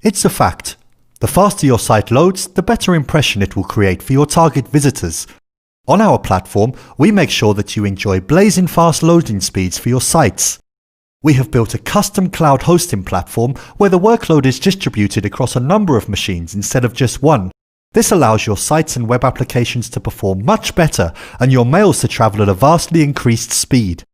It's a fact. The faster your site loads, the better impression it will create for your target visitors. On our platform, we make sure that you enjoy blazing fast loading speeds for your sites. We have built a custom cloud hosting platform where the workload is distributed across a number of machines instead of just one. This allows your sites and web applications to perform much better and your mails to travel at a vastly increased speed.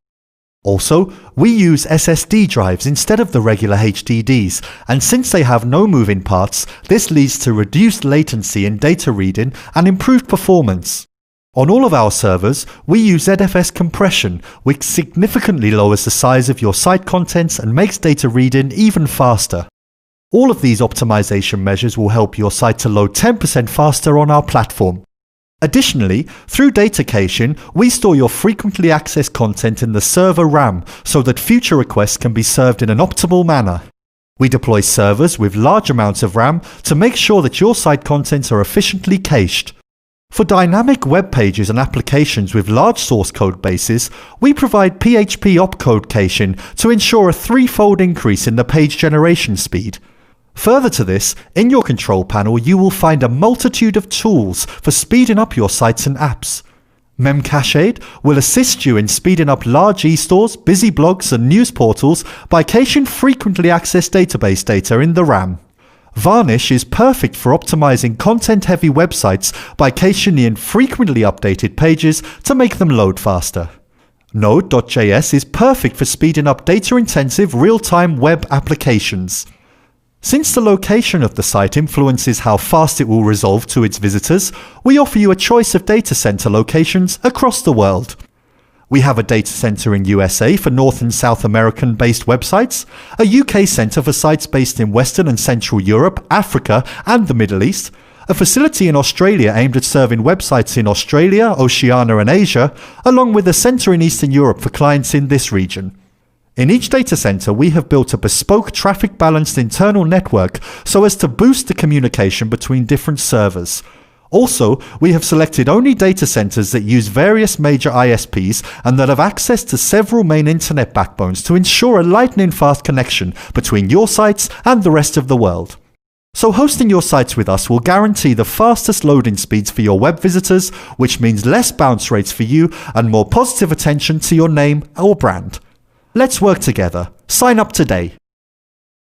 Also, we use SSD drives instead of the regular HDDs, and since they have no moving parts, this leads to reduced latency in data reading and improved performance. On all of our servers, we use ZFS compression, which significantly lowers the size of your site contents and makes data reading even faster. All of these optimization measures will help your site to load 10% faster on our platform. Additionally, through data caching, we store your frequently accessed content in the server RAM so that future requests can be served in an optimal manner. We deploy servers with large amounts of RAM to make sure that your site contents are efficiently cached. For dynamic web pages and applications with large source code bases, we provide PHP opcode caching to ensure a threefold increase in the page generation speed. Further to this, in your control panel you will find a multitude of tools for speeding up your sites and apps. Memcached will assist you in speeding up large e-stores, busy blogs and news portals by caching frequently accessed database data in the RAM. Varnish is perfect for optimizing content-heavy websites by caching the infrequently updated pages to make them load faster. Node.js is perfect for speeding up data-intensive real-time web applications. Since the location of the site influences how fast it will resolve to its visitors, we offer you a choice of data center locations across the world. We have a data center in USA for North and South American based websites, a UK center for sites based in Western and Central Europe, Africa and the Middle East, a facility in Australia aimed at serving websites in Australia, Oceania and Asia, along with a center in Eastern Europe for clients in this region. In each data center, we have built a bespoke traffic-balanced internal network so as to boost the communication between different servers. Also, we have selected only data centers that use various major ISPs and that have access to several main internet backbones to ensure a lightning-fast connection between your sites and the rest of the world. So hosting your sites with us will guarantee the fastest loading speeds for your web visitors, which means less bounce rates for you and more positive attention to your name or brand. Let's work together. Sign up today.